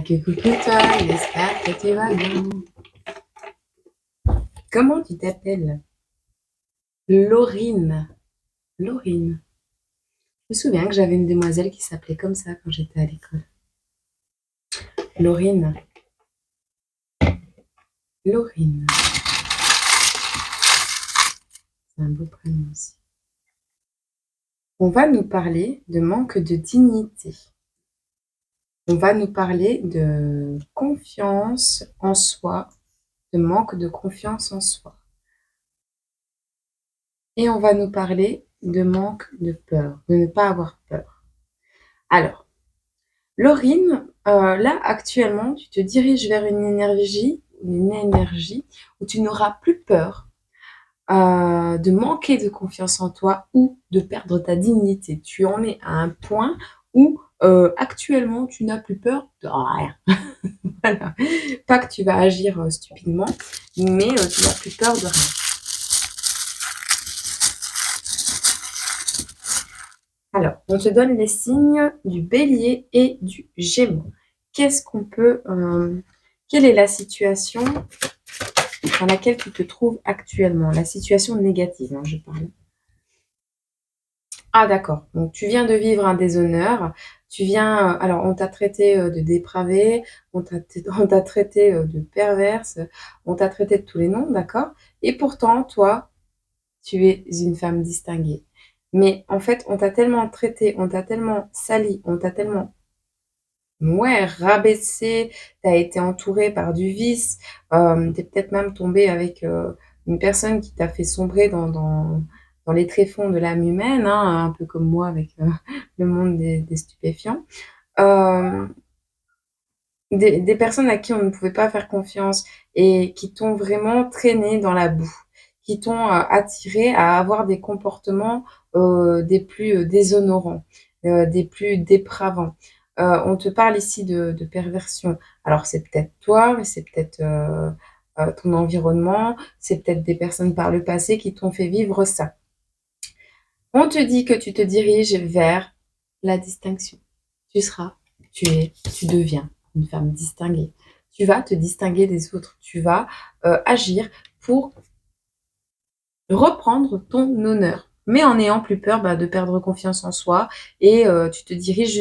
coucou toi, j'espère que tu vas bien. Comment tu t'appelles? Laurine. Laurine. Je me souviens que j'avais une demoiselle qui s'appelait comme ça quand j'étais à l'école. Laurine. Laurine. C'est un beau prénom aussi. On va nous parler de manque de dignité. On va nous parler de confiance en soi, de manque de confiance en soi. Et on va nous parler de manque de peur, de ne pas avoir peur. Alors, Laurine, là actuellement, tu te diriges vers une énergie où tu n'auras plus peur de manquer de confiance en toi ou de perdre ta dignité. Tu en es à un point où actuellement tu n'as plus peur de rien. Voilà. Pas que tu vas agir stupidement, mais tu n'as plus peur de rien. Alors, on te donne les signes du bélier et du gémeaux. Qu'est-ce qu'on peut... quelle est la situation dans laquelle tu te trouves actuellement? La situation négative, hein, je parle. Ah d'accord, donc tu viens de vivre un déshonneur, tu viens... alors, on t'a traité de dépravé, on t'a traité de perverse, on t'a traité de tous les noms, d'accord? Et pourtant, toi, tu es une femme distinguée. Mais en fait, on t'a tellement traité, on t'a tellement sali, on t'a tellement rabaissé, t'as été entourée par du vice, t'es peut-être même tombée avec une personne qui t'a fait sombrer dans les tréfonds de l'âme humaine, hein, un peu comme moi avec le monde des stupéfiants. Euh, des personnes à qui on ne pouvait pas faire confiance et qui t'ont vraiment traîné dans la boue, qui t'ont attiré à avoir des comportements des plus déshonorants, des plus dépravants. On te parle ici de perversion. Alors c'est peut-être toi, mais c'est peut-être ton environnement, c'est peut-être des personnes par le passé qui t'ont fait vivre ça. On te dit que tu te diriges vers la distinction. Tu seras, tu es, tu deviens une femme distinguée. Tu vas te distinguer des autres. Tu vas agir pour reprendre ton honneur, mais en n'ayant plus peur de perdre confiance en soi. Et tu te diriges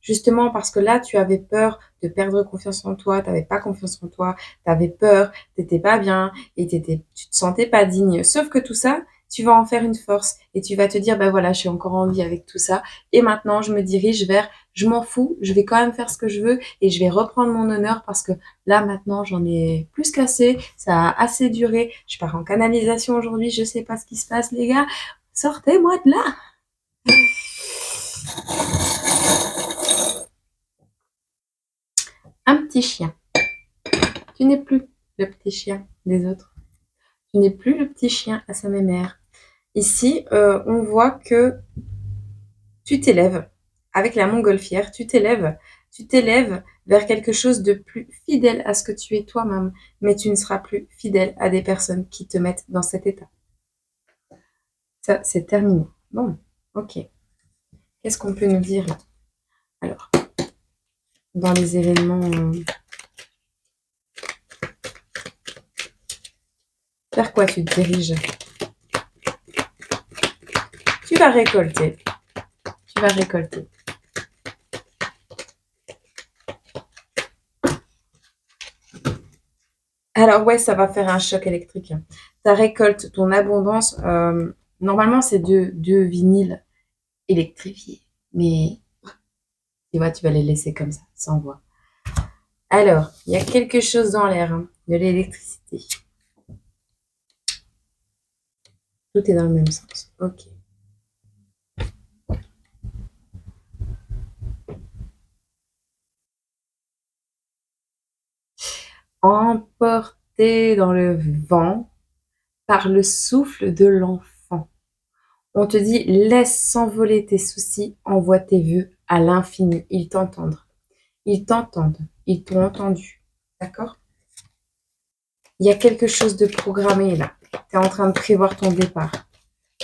justement parce que là, tu avais peur de perdre confiance en toi, tu n'avais pas confiance en toi, tu avais peur, tu n'étais pas bien et tu te sentais pas digne. Sauf que tout ça, tu vas en faire une force et tu vas te dire, ben voilà, je suis encore en vie avec tout ça. Et maintenant, je me dirige vers, je m'en fous, je vais quand même faire ce que je veux et je vais reprendre mon honneur parce que là, maintenant, j'en ai plus qu'assez, ça a assez duré. Je pars en canalisation aujourd'hui, je sais pas ce qui se passe, les gars. Sortez-moi de là! Un petit chien. Tu n'es plus le petit chien des autres. Tu n'es plus le petit chien à sa mémère. Ici, on voit que tu t'élèves avec la montgolfière, tu t'élèves vers quelque chose de plus fidèle à ce que tu es toi-même, mais tu ne seras plus fidèle à des personnes qui te mettent dans cet état. Ça, c'est terminé. Bon, ok. Qu'est-ce qu'on peut nous dire là? Alors, dans les événements... vers quoi tu te diriges? Tu vas récolter. Tu vas récolter. Alors ouais, ça va faire un choc électrique. Ta récolte, ton abondance, normalement c'est deux vinyles électrifiés. Mais tu vois, tu vas les laisser comme ça, sans voix. Alors, il y a quelque chose dans l'air, hein, de l'électricité. Tout est dans le même sens. Ok. Emporté dans le vent par le souffle de l'enfant. On te dit, laisse s'envoler tes soucis, envoie tes vœux à l'infini. Ils t'entendent. Ils t'entendent. Ils t'ont entendu. D'accord? Il y a quelque chose de programmé là. Tu es en train de prévoir ton départ.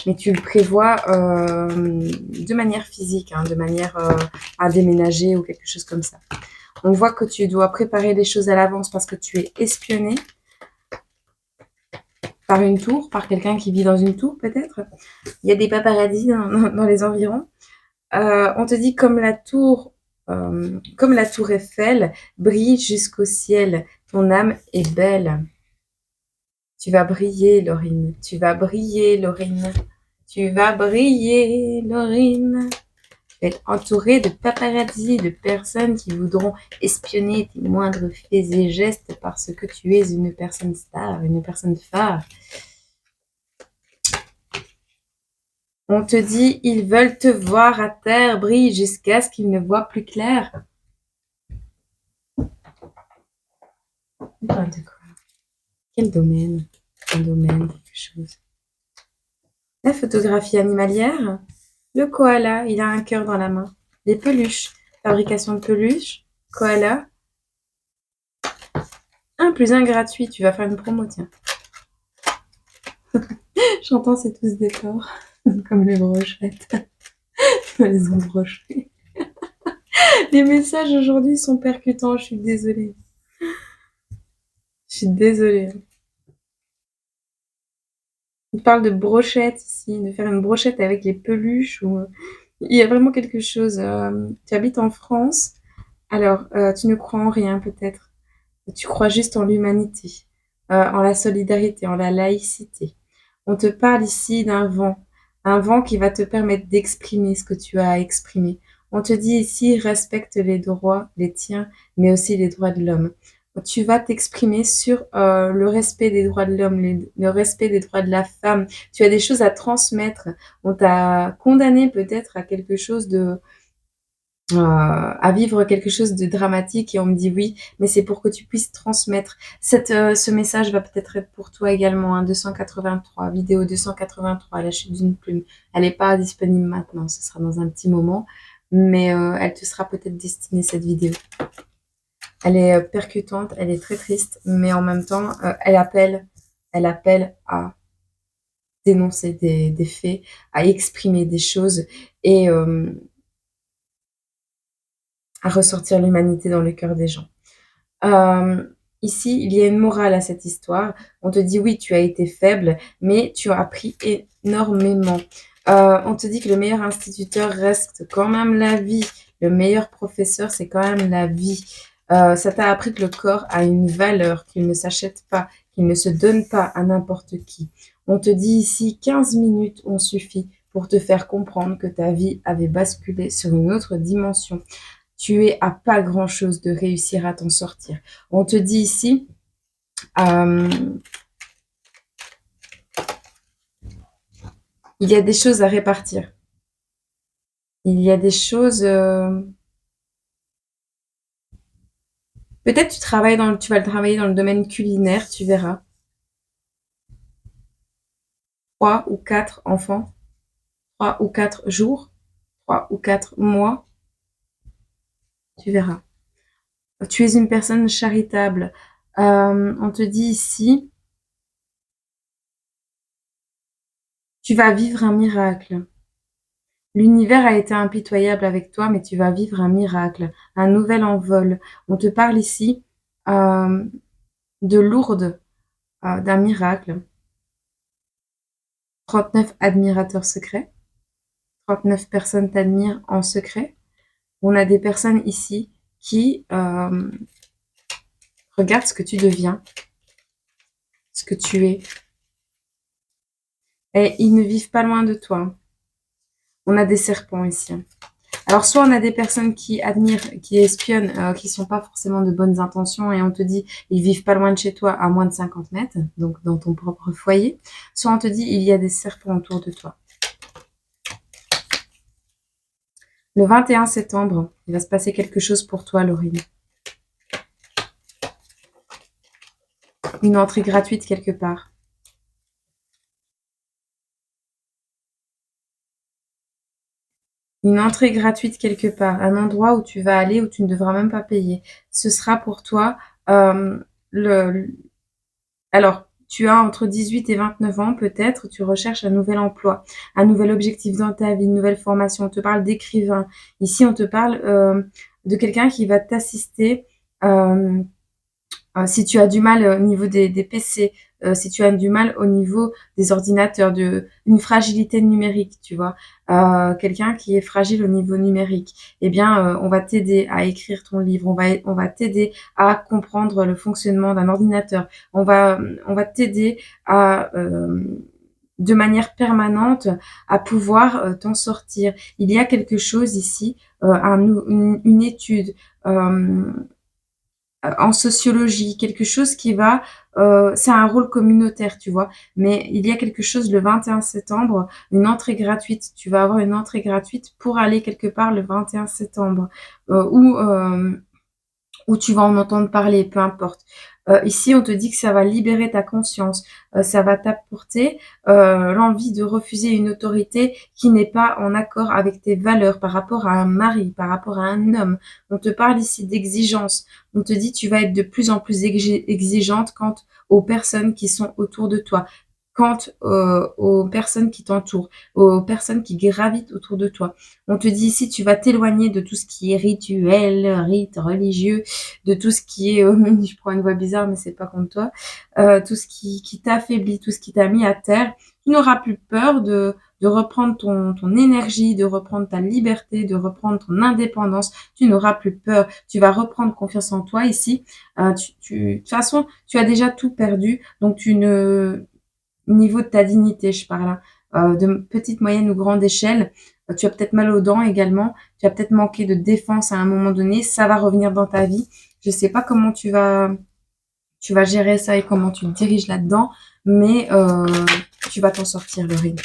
Mais tu le prévois de manière physique, hein, de manière à déménager ou quelque chose comme ça. On voit que tu dois préparer les choses à l'avance parce que tu es espionné par une tour, par quelqu'un qui vit dans une tour peut-être. Il y a des paparazzis dans les environs. On te dit comme la tour Eiffel brille jusqu'au ciel, ton âme est belle. Tu vas briller, Laurine. Tu vas briller, Laurine. Tu vas briller, Laurine. Tu vas être entourée de paparazzi, de personnes qui voudront espionner tes moindres faits et gestes parce que tu es une personne star, une personne phare. On te dit, ils veulent te voir à terre, brille jusqu'à ce qu'ils ne voient plus clair. On parle de quoi? Quel domaine? Quel domaine, quelque chose. La photographie animalière. Le koala, il a un cœur dans la main. Les peluches. Fabrication de peluches. Koala. 1+1 gratuit. Tu vas faire une promo, tiens. J'entends, c'est tous des porcs. Comme les brochettes. Je les ont brochés. Les messages aujourd'hui sont percutants. Je suis désolée. Je suis désolée. On parle de brochette ici, de faire une brochette avec les peluches. Il y a vraiment quelque chose. Tu habites en France, alors tu ne crois en rien peut-être. Tu crois juste en l'humanité, en la solidarité, en la laïcité. On te parle ici d'un vent, un vent qui va te permettre d'exprimer ce que tu as à exprimer. On te dit ici, respecte les droits, les tiens, mais aussi les droits de l'homme. Tu vas t'exprimer sur le respect des droits de l'homme, le respect des droits de la femme. Tu as des choses à transmettre. On t'a condamné peut-être à quelque chose à vivre quelque chose de dramatique et on me dit oui, mais c'est pour que tu puisses transmettre. Ce message va peut-être être pour toi également, hein, 283, vidéo 283, la chute d'une plume. Elle n'est pas disponible maintenant, ce sera dans un petit moment, mais elle te sera peut-être destinée, cette vidéo. Elle est percutante, elle est très triste, mais en même temps, elle appelle à dénoncer des faits, à exprimer des choses et à ressortir l'humanité dans le cœur des gens. Ici, il y a une morale à cette histoire. On te dit oui, tu as été faible, mais tu as appris énormément. On te dit que le meilleur instituteur reste quand même la vie. Le meilleur professeur, c'est quand même la vie. Ça t'a appris que le corps a une valeur, qu'il ne s'achète pas, qu'il ne se donne pas à n'importe qui. On te dit ici 15 minutes ont suffi pour te faire comprendre que ta vie avait basculé sur une autre dimension. Tu es à pas grand-chose de réussir à t'en sortir. On te dit ici, il y a des choses à répartir. Il y a des choses... Peut-être tu vas le travailler dans le domaine culinaire, tu verras. 3 ou 4 enfants, 3 ou 4 jours, 3 ou 4 mois, tu verras. Tu es une personne charitable. On te dit ici, tu vas vivre un miracle. L'univers a été impitoyable avec toi, mais tu vas vivre un miracle, un nouvel envol. On te parle ici de Lourdes, d'un miracle. 39 admirateurs secrets. 39 personnes t'admirent en secret. On a des personnes ici qui regardent ce que tu deviens, ce que tu es. Et ils ne vivent pas loin de toi. On a des serpents ici. Alors, soit on a des personnes qui admirent, qui espionnent, qui sont pas forcément de bonnes intentions et on te dit, ils vivent pas loin de chez toi, à moins de 50 mètres, donc dans ton propre foyer. Soit on te dit, il y a des serpents autour de toi. Le 21 septembre, il va se passer quelque chose pour toi, Laurine. Une entrée gratuite quelque part. Une entrée gratuite quelque part, un endroit où tu vas aller, où tu ne devras même pas payer. Ce sera pour toi alors, tu as entre 18 et 29 ans, peut-être, tu recherches un nouvel emploi, un nouvel objectif dans ta vie, une nouvelle formation. On te parle d'écrivain. Ici, on te parle de quelqu'un qui va t'assister, hem si tu as du mal au niveau des PC, si tu as du mal au niveau des ordinateurs, une fragilité numérique, tu vois, quelqu'un qui est fragile au niveau numérique, eh bien, on va t'aider à écrire ton livre, on va t'aider à comprendre le fonctionnement d'un ordinateur, on va t'aider à, de manière permanente, à pouvoir t'en sortir. Il y a quelque chose ici, une étude, en sociologie, quelque chose qui va, c'est un rôle communautaire, tu vois. Mais il y a quelque chose le 21 septembre, une entrée gratuite. Tu vas avoir une entrée gratuite pour aller quelque part le 21 septembre, où tu vas en entendre parler, peu importe. Ici, on te dit que ça va libérer ta conscience, ça va t'apporter l'envie de refuser une autorité qui n'est pas en accord avec tes valeurs par rapport à un mari, par rapport à un homme. On te parle ici d'exigence. On te dit tu vas être de plus en plus exigeante quant aux personnes qui sont autour de toi, quant aux personnes qui t'entourent, aux personnes qui gravitent autour de toi. On te dit ici, tu vas t'éloigner de tout ce qui est rituel, rite religieux, de tout ce qui est, je prends une voix bizarre, mais c'est pas contre toi, tout ce qui t'affaiblit, tout ce qui t'a mis à terre. Tu n'auras plus peur de reprendre ton énergie, de reprendre ta liberté, de reprendre ton indépendance. Tu n'auras plus peur. Tu vas reprendre confiance en toi ici. De toute façon, tu as déjà tout perdu, donc niveau de ta dignité, je parle, hein, de petite, moyenne ou grande échelle. Tu as peut-être mal aux dents également. Tu as peut-être manqué de défense à un moment donné. Ça va revenir dans ta vie. Je sais pas comment tu vas gérer ça et comment tu te diriges là-dedans, mais tu vas t'en sortir, Laurie.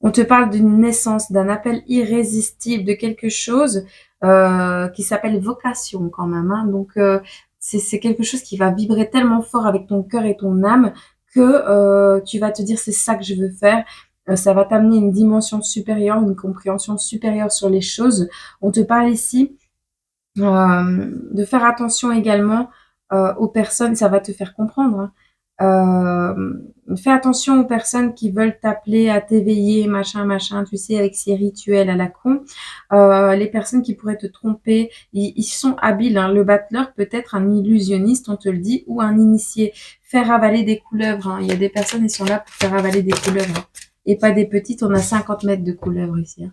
On te parle d'une naissance, d'un appel irrésistible, de quelque chose qui s'appelle vocation quand même, hein. Donc, c'est quelque chose qui va vibrer tellement fort avec ton cœur et ton âme que tu vas te dire c'est ça que je veux faire. Ça va t'amener une dimension supérieure, une compréhension supérieure sur les choses. On te parle ici de faire attention également aux personnes, ça va te faire comprendre, hein. Fais attention aux personnes qui veulent t'appeler à t'éveiller, machin, machin, tu sais, avec ces rituels à la con. Les personnes qui pourraient te tromper, ils sont habiles, hein. Le battleur peut être un illusionniste, on te le dit, ou un initié. Faire avaler des couleuvres, hein. Il y a des personnes, ils sont là pour faire avaler des couleuvres, hein. Et pas des petites, on a 50 mètres de couleuvres ici, hein.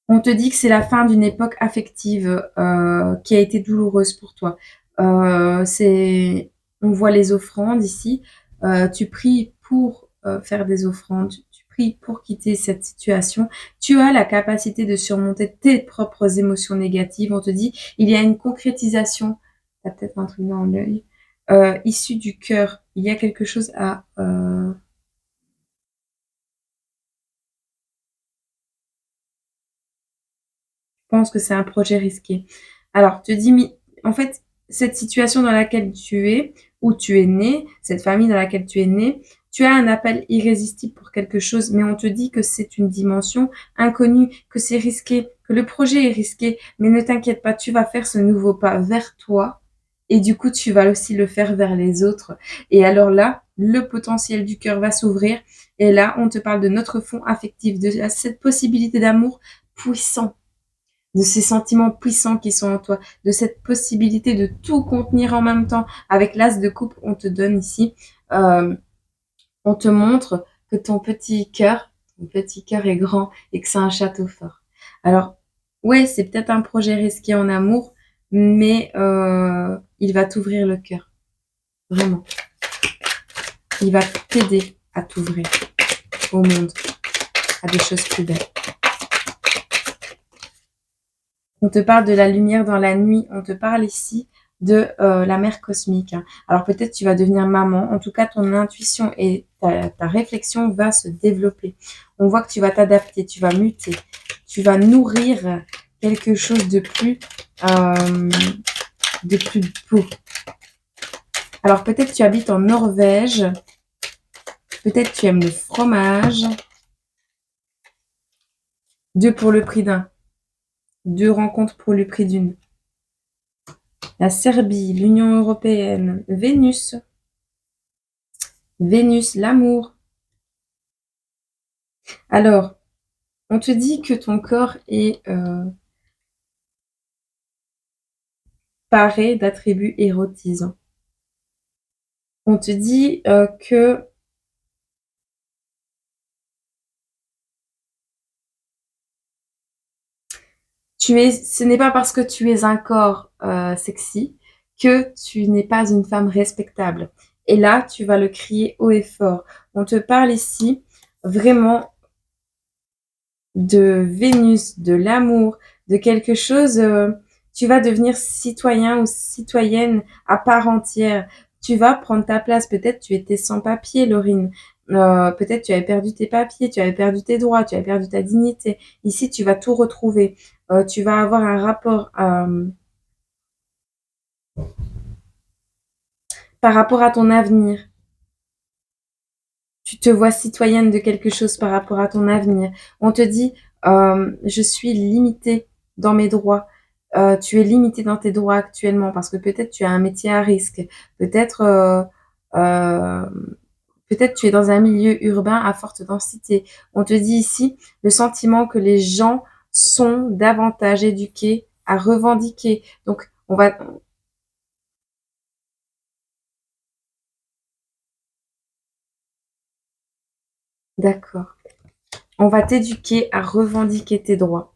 On te dit que c'est la fin d'une époque affective qui a été douloureuse pour toi. On voit les offrandes ici. Tu pries pour faire des offrandes. Tu pries pour quitter cette situation. Tu as la capacité de surmonter tes propres émotions négatives. On te dit, il y a une concrétisation. Tu as peut-être un truc dans l'œil. Issu du cœur. Il y a quelque chose à... pense que c'est un projet risqué. Alors, te dis, en fait, cette situation dans laquelle tu es, où tu es né, cette famille dans laquelle tu es né, tu as un appel irrésistible pour quelque chose, mais on te dit que c'est une dimension inconnue, que c'est risqué, que le projet est risqué, mais ne t'inquiète pas, tu vas faire ce nouveau pas vers toi, et du coup, tu vas aussi le faire vers les autres. Et alors là, le potentiel du cœur va s'ouvrir, et là, on te parle de notre fond affectif, de cette possibilité d'amour puissant, de ces sentiments puissants qui sont en toi, de cette possibilité de tout contenir en même temps. Avec l'as de coupe, on te donne ici, euh, on te montre que ton petit cœur est grand et que c'est un château fort. Alors, ouais, c'est peut-être un projet risqué en amour, mais il va t'ouvrir le cœur, vraiment. Il va t'aider à t'ouvrir au monde, à des choses plus belles. On te parle de la lumière dans la nuit. On te parle ici de la mère cosmique, hein. Alors peut-être tu vas devenir maman. En tout cas, ton intuition et ta réflexion va se développer. On voit que tu vas t'adapter, tu vas muter, tu vas nourrir quelque chose euh, de plus beau. Alors peut-être tu habites en Norvège. Peut-être tu aimes le fromage. 2 pour le prix d'un. 2 rencontres pour le prix d'une. La Serbie, l'Union européenne, Vénus. Vénus, l'amour. Alors, on te dit que ton corps est paré d'attributs érotisants. On te dit que ce n'est pas parce que tu es un corps sexy que tu n'es pas une femme respectable. Et là, tu vas le crier haut et fort. On te parle ici vraiment de Vénus, de l'amour, de quelque chose. Tu vas devenir citoyen ou citoyenne à part entière. Tu vas prendre ta place. Peut-être tu étais sans papier, Laurine. Peut-être tu avais perdu tes papiers, tu avais perdu tes droits, tu avais perdu ta dignité. Ici, tu vas tout retrouver. Tu vas avoir un rapport par rapport à ton avenir. Tu te vois citoyenne de quelque chose par rapport à ton avenir. On te dit, je suis limitée dans mes droits. Tu es limitée dans tes droits actuellement parce que peut-être tu as un métier à risque. Peut-être, euh, peut-être tu es dans un milieu urbain à forte densité. On te dit ici le sentiment que les gens sont davantage éduqués à revendiquer. Donc, on va, d'accord. On va t'éduquer à revendiquer tes droits.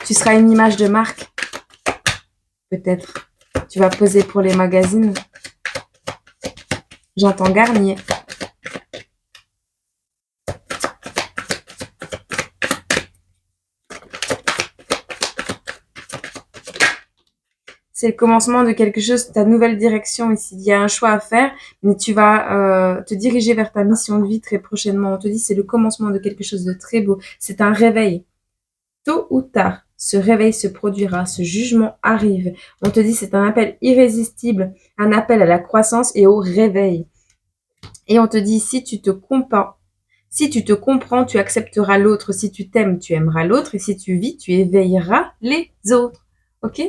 Tu seras une image de marque, peut-être. Tu vas poser pour les magazines. J'entends Garnier. C'est le commencement de quelque chose, ta nouvelle direction ici. Il y a un choix à faire, mais tu vas te diriger vers ta mission de vie très prochainement. On te dit c'est le commencement de quelque chose de très beau. C'est un réveil. Tôt ou tard, ce réveil se produira, ce jugement arrive. On te dit c'est un appel irrésistible, un appel à la croissance et au réveil. Et on te dit si tu te comprends, tu accepteras l'autre. Si tu t'aimes, tu aimeras l'autre. Et si tu vis, tu éveilleras les autres. Ok?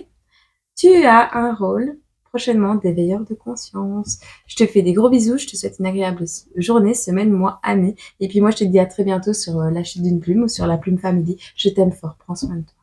Tu as un rôle prochainement d'éveilleur de conscience. Je te fais des gros bisous. Je te souhaite une agréable journée, semaine, mois, année. Et puis moi, je te dis à très bientôt sur la chute d'une plume ou sur la plume family. Je t'aime fort. Prends soin de toi.